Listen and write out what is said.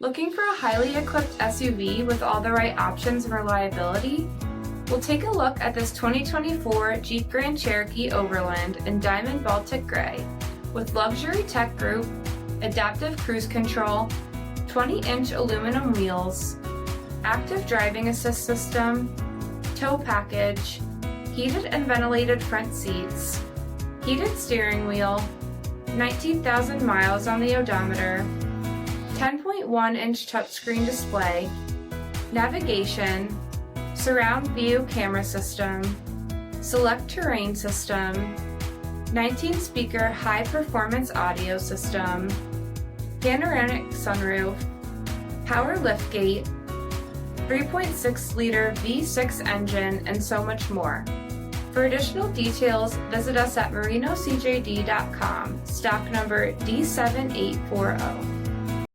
Looking for a highly equipped SUV with all the right options and reliability? We'll take a look at this 2024 Jeep Grand Cherokee Overland in Diamond Baltic Gray with luxury tech group, adaptive cruise control, 20-inch aluminum wheels, active driving assist system, tow package, heated and ventilated front seats, heated steering wheel, 19,000 miles on the odometer, 10.1-inch touchscreen display, navigation, surround view camera system, select terrain system, 19-speaker high-performance audio system, panoramic sunroof, power liftgate, 3.6-liter V6 engine, and so much more. For additional details, visit us at marinocjd.com, stock number D7840.